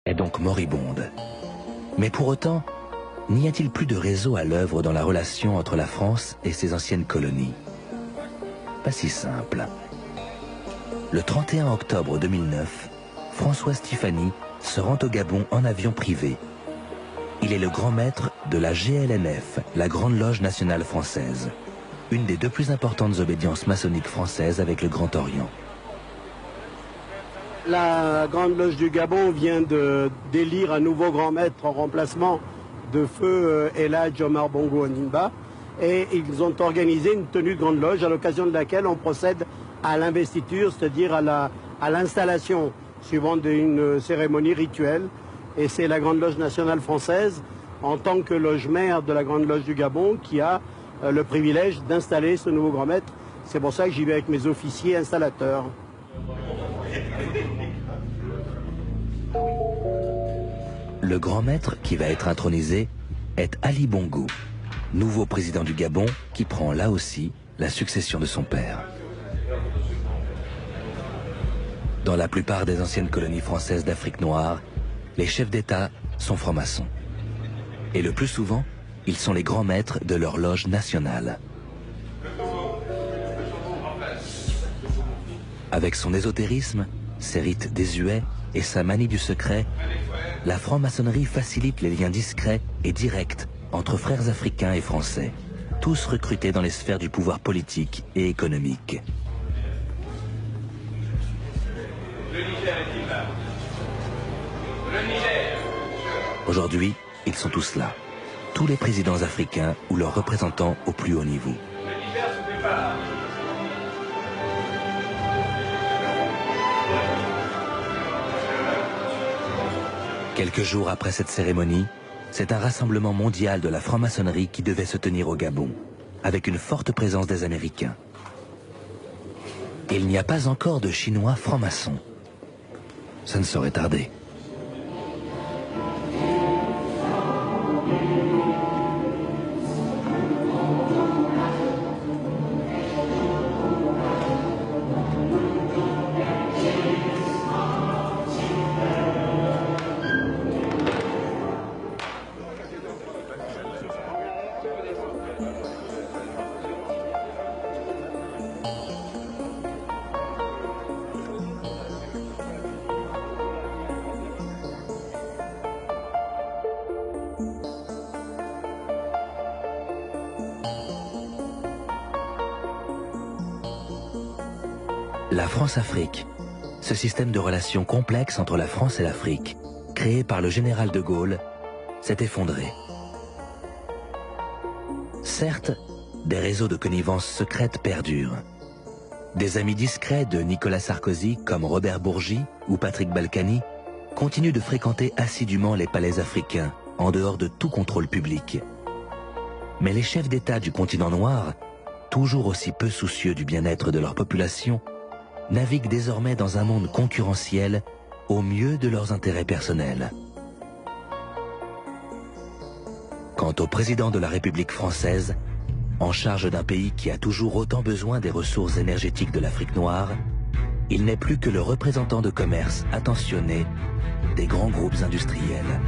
est donc moribonde. Mais pour autant, n'y a-t-il plus de réseau à l'œuvre dans la relation entre la France et ses anciennes colonies? Pas si simple. Le 31 octobre 2009, François Stéphanie se rend au Gabon en avion privé. Il est le grand maître de la GLNF, la Grande Loge Nationale Française, une des deux plus importantes obédiences maçonniques françaises avec le Grand Orient. La Grande Loge du Gabon vient d'élire un nouveau grand maître en remplacement de feu Elhadj Omar Bongo Ondimba, et ils ont organisé une tenue de Grande Loge à l'occasion de laquelle on procède à l'investiture, c'est-à-dire à l'installation suivant une cérémonie rituelle. Et c'est la Grande Loge nationale française, en tant que loge mère de la Grande Loge du Gabon, qui a le privilège d'installer ce nouveau grand maître. C'est pour ça que j'y vais avec mes officiers installateurs. Le grand maître qui va être intronisé est Ali Bongo, nouveau président du Gabon qui prend là aussi la succession de son père. Dans la plupart des anciennes colonies françaises d'Afrique noire, les chefs d'État sont francs-maçons. Et le plus souvent, ils sont les grands maîtres de leur loge nationale. Avec son ésotérisme, ses rites désuets et sa manie du secret, la franc-maçonnerie facilite les liens discrets et directs entre frères africains et français, tous recrutés dans les sphères du pouvoir politique et économique. Aujourd'hui, ils sont tous là, tous les présidents africains ou leurs représentants au plus haut niveau. Quelques jours après cette cérémonie, c'est un rassemblement mondial de la franc-maçonnerie qui devait se tenir au Gabon, avec une forte présence des Américains. Il n'y a pas encore de Chinois francs-maçons. Ça ne saurait tarder. La France-Afrique, ce système de relations complexes entre la France et l'Afrique, créé par le général de Gaulle, s'est effondré. Certes, des réseaux de connivence secrète perdurent. Des amis discrets de Nicolas Sarkozy, comme Robert Bourgi ou Patrick Balkany, continuent de fréquenter assidûment les palais africains, en dehors de tout contrôle public. Mais les chefs d'État du continent noir, toujours aussi peu soucieux du bien-être de leur population, naviguent désormais dans un monde concurrentiel au mieux de leurs intérêts personnels. Quant au président de la République française, en charge d'un pays qui a toujours autant besoin des ressources énergétiques de l'Afrique noire, il n'est plus que le représentant de commerce attentionné des grands groupes industriels.